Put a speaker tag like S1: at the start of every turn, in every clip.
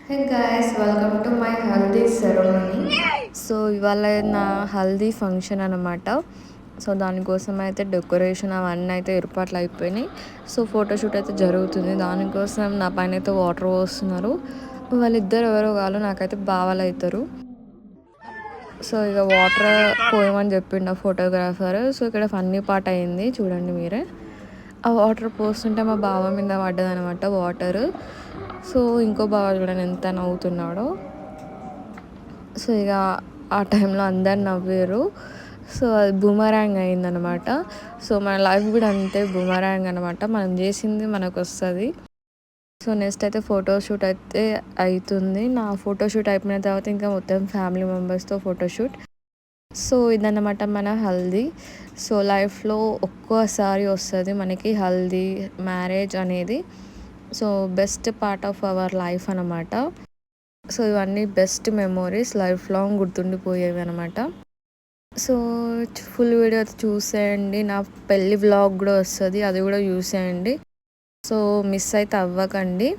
S1: Hey guys, welcome to my haldi ceremony. So ఇవాళ నా haldi function అనమాట. సో దానికోసం అయితే డెకరేషన్ అవన్నీ అయితే ఏర్పాట్లు అయిపోయినాయి. సో ఫోటోషూట్ అయితే జరుగుతుంది. దానికోసం నా పైన అయితే వాటర్ పోస్తున్నారు. వాళ్ళిద్దరు ఎవరో కాదు, నాకైతే బావలు అవుతారు. సో ఇక వాటర్ పోయమని చెప్పిండు ఆ ఫోటోగ్రాఫర్. సో ఇక్కడ ఫన్నీ పార్ట్ అయింది, చూడండి మీరే. ఆ వాటర్ పోస్తుంటే మా బావ మీద పడ్డదనమాట వాటర్. సో ఇంకో బావ చూడండి ఎంత నవ్వుతున్నాడో. సో ఇక ఆ టైంలో అందరు నవ్వారు. సో అది బూమరాంగ్ అయిందనమాట. సో మన లైఫ్ కూడా అంతే బూమరాంగ్ అనమాట, మనం చేసింది మనకు వస్తుంది. సో నెక్స్ట్ అయితే ఫోటోషూట్ అయితే అవుతుంది. నా ఫోటోషూట్ అయిపోయిన తర్వాత ఇంకా మొత్తం ఫ్యామిలీ మెంబర్స్తో ఫోటోషూట్. సో ఇదన్నమాట మన హల్దీ. సో లైఫ్లో ఒక్కోసారి వస్తుంది మనకి హల్దీ, మ్యారేజ్ అనేది. So best part of our life అనమాట. సో ఇవన్నీ బెస్ట్ మెమోరీస్, లైఫ్ లాంగ్ గుర్తుండిపోయేవి అనమాట. సో ఫుల్ వీడియో చూసేయండి. నా పెళ్ళి వ్లాగ్ కూడా వస్తుంది, అది కూడా చూసేయండి. సో మిస్ అయితే అవ్వకండి.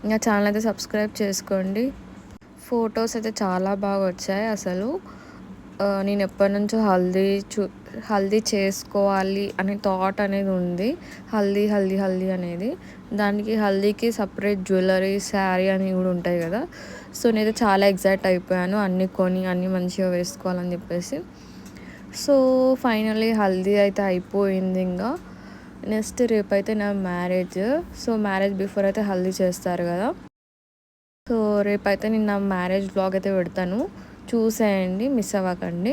S1: ఇంకా ఛానల్ అయితే సబ్స్క్రైబ్ చేసుకోండి. ఫొటోస్ అయితే చాలా బాగా వచ్చాయి అసలు. నేను ఎప్పటి నుంచో హల్దీ చేసుకోవాలి అనే థాట్ అనేది ఉంది. హల్దీ హల్దీ హల్దీ అనేది, దానికి హల్దీకి సపరేట్ జ్యువెలరీ, శారీ అని కూడా ఉంటాయి కదా. సో నేనైతే చాలా ఎగ్జైట్ అయిపోయాను, అన్నీ కొని అన్నీ మంచిగా వేసుకోవాలని చెప్పేసి. సో ఫైనల్లీ హల్దీ అయితే అయిపోయింది. ఇంకా నెక్స్ట్ రేపైతే నా మ్యారేజ్. సో మ్యారేజ్ బిఫోర్ అయితే హల్దీ చేస్తారు కదా. సో రేపైతే నేను నా మ్యారేజ్ బ్లాగ్ అయితే పెడతాను, చూసేయండి, మిస్ అవ్వకండి.